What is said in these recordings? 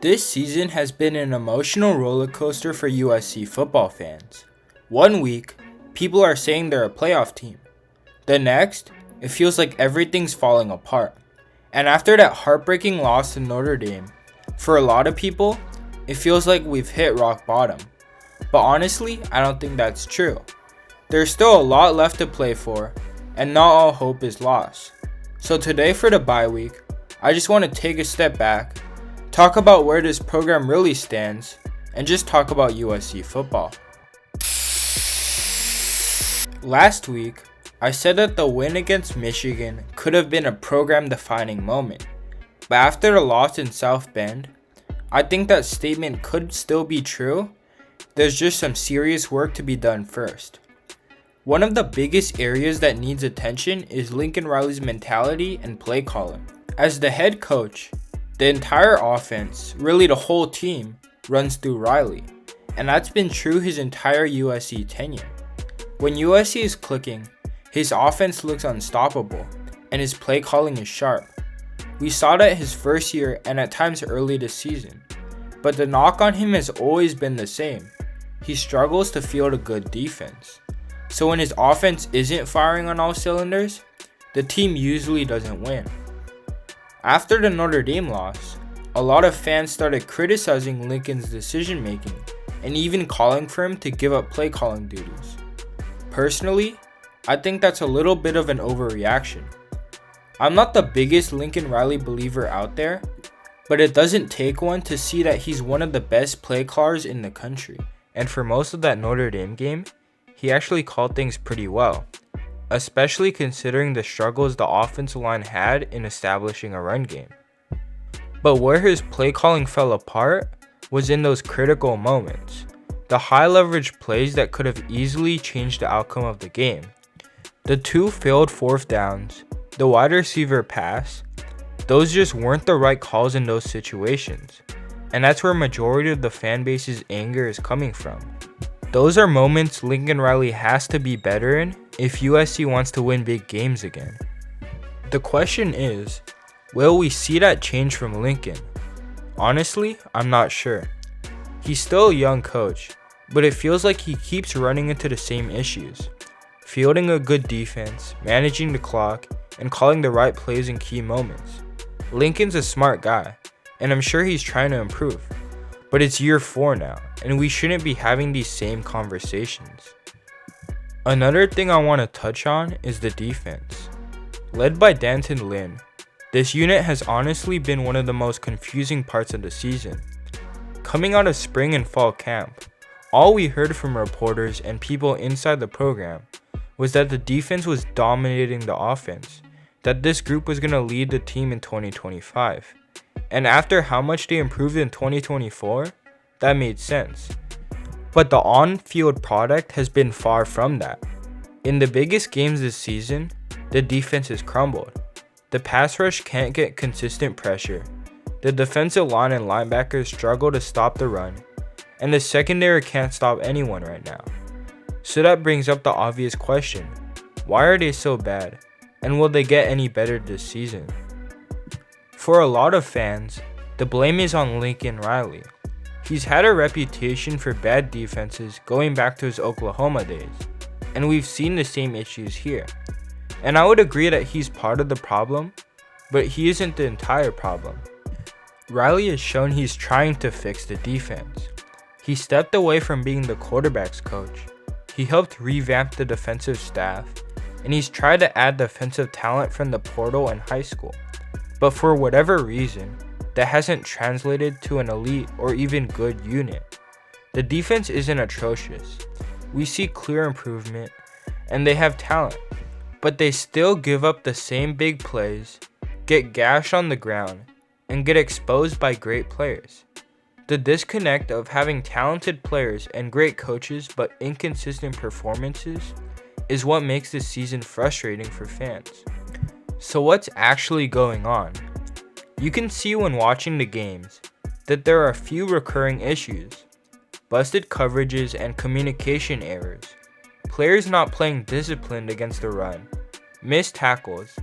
This season has been an emotional roller coaster for USC football fans. One week, people are saying they're a playoff team. The next, it feels like everything's falling apart. And after that heartbreaking loss to Notre Dame, for a lot of people, it feels like we've hit rock bottom. But honestly, I don't think that's true. There's still a lot left to play for, and not all hope is lost. So today for the bye week, I just want to take a step back, talk about where this program really stands, and just talk about USC football. Last week, I said that the win against Michigan could have been a program-defining moment, but after the loss in South Bend, I think that statement could still be true. There's just some serious work to be done first. One of the biggest areas that needs attention is Lincoln Riley's mentality and play calling. As the head coach, the entire offense, really the whole team, runs through Riley, and that's been true his entire USC tenure. When USC is clicking, his offense looks unstoppable, and his play calling is sharp. We saw that his first year and at times early this season, but the knock on him has always been the same. He struggles to field a good defense. So when his offense isn't firing on all cylinders, the team usually doesn't win. After the Notre Dame loss, a lot of fans started criticizing Lincoln's decision making and even calling for him to give up play calling duties. Personally, I think that's a little bit of an overreaction. I'm not the biggest Lincoln Riley believer out there, but it doesn't take one to see that he's one of the best play callers in the country. And for most of that Notre Dame game, he actually called things pretty well, especially considering the struggles the offensive line had in establishing a run game. But where his play calling fell apart was in those critical moments, the high leverage plays that could have easily changed the outcome of the game. The two failed fourth downs, the wide receiver pass, those just weren't the right calls in those situations, and that's where majority of the fan base's anger is coming from. Those are moments Lincoln Riley has to be better in if USC wants to win big games again. The question is, will we see that change from Lincoln? Honestly, I'm not sure. He's still a young coach, but it feels like he keeps running into the same issues. Fielding a good defense, managing the clock, and calling the right plays in key moments. Lincoln's a smart guy, and I'm sure he's trying to improve. But it's year 4 now, and we shouldn't be having these same conversations. Another thing I want to touch on is the defense. Led by Lynn, this unit has honestly been one of the most confusing parts of the season. Coming out of spring and fall camp, all we heard from reporters and people inside the program was that the defense was dominating the offense, that this group was going to lead the team in 2025. And after how much they improved in 2024, that made sense. But the on-field product has been far from that. In the biggest games this season, the defense has crumbled. The pass rush can't get consistent pressure. The defensive line and linebackers struggle to stop the run. And the secondary can't stop anyone right now. So that brings up the obvious question. Why are they so bad? And will they get any better this season? For a lot of fans, the blame is on Lincoln Riley. He's had a reputation for bad defenses going back to his Oklahoma days, and we've seen the same issues here. And I would agree that he's part of the problem, but he isn't the entire problem. Riley has shown he's trying to fix the defense. He stepped away from being the quarterback's coach. He helped revamp the defensive staff, and he's tried to add defensive talent from the portal and high school. But for whatever reason, that hasn't translated to an elite or even good unit. The defense isn't atrocious. We see clear improvement, and they have talent, but they still give up the same big plays, get gashed on the ground, and get exposed by great players. The disconnect of having talented players and great coaches but inconsistent performances is what makes this season frustrating for fans. So what's actually going on? You can see when watching the games that there are a few recurring issues. Busted coverages and communication errors, players not playing disciplined against the run, missed tackles,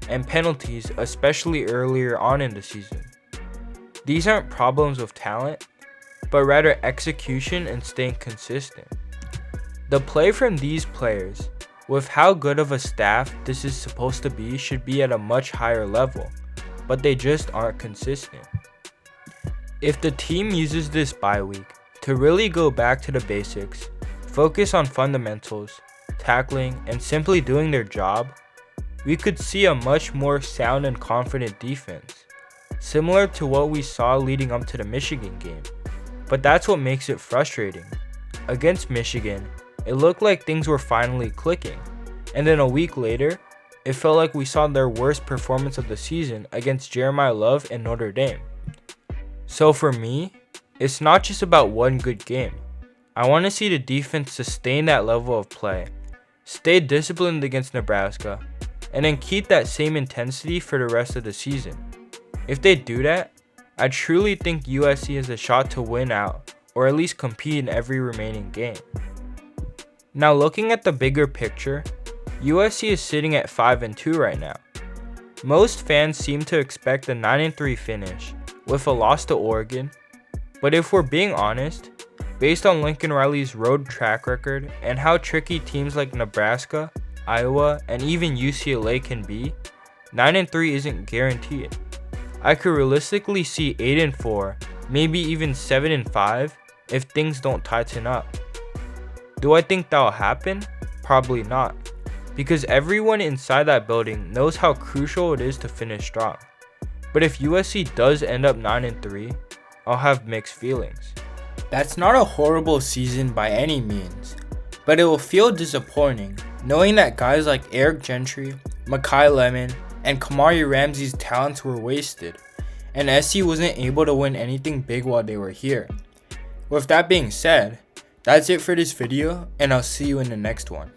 and penalties especially earlier on in the season. These aren't problems with talent, but rather execution and staying consistent. The play from these players, with how good of a staff this is supposed to be, should be at a much higher level, but they just aren't consistent. If the team uses this bye week to really go back to the basics, focus on fundamentals, tackling, and simply doing their job, we could see a much more sound and confident defense, similar to what we saw leading up to the Michigan game. But that's what makes it frustrating. Against Michigan, it looked like things were finally clicking, and then a week later, it felt like we saw their worst performance of the season against Jeremiah Love and Notre Dame. So for me, it's not just about one good game. I want to see the defense sustain that level of play, stay disciplined against Nebraska, and then keep that same intensity for the rest of the season. If they do that, I truly think USC has a shot to win out, or at least compete in every remaining game. Now looking at the bigger picture, USC is sitting at 5-2 right now. Most fans seem to expect a 9-3 finish, with a loss to Oregon, but if we're being honest, based on Lincoln Riley's road track record and how tricky teams like Nebraska, Iowa, and even UCLA can be, 9-3 isn't guaranteed. I could realistically see 8-4, maybe even 7-5 if things don't tighten up. Do I think that'll happen? Probably not, because everyone inside that building knows how crucial it is to finish strong. But if USC does end up 9-3, I'll have mixed feelings. That's not a horrible season by any means, but it will feel disappointing knowing that guys like Eric Gentry, Makai Lemon, and Kamari Ramsey's talents were wasted, and SC wasn't able to win anything big while they were here. With that being said, that's it for this video, and I'll see you in the next one.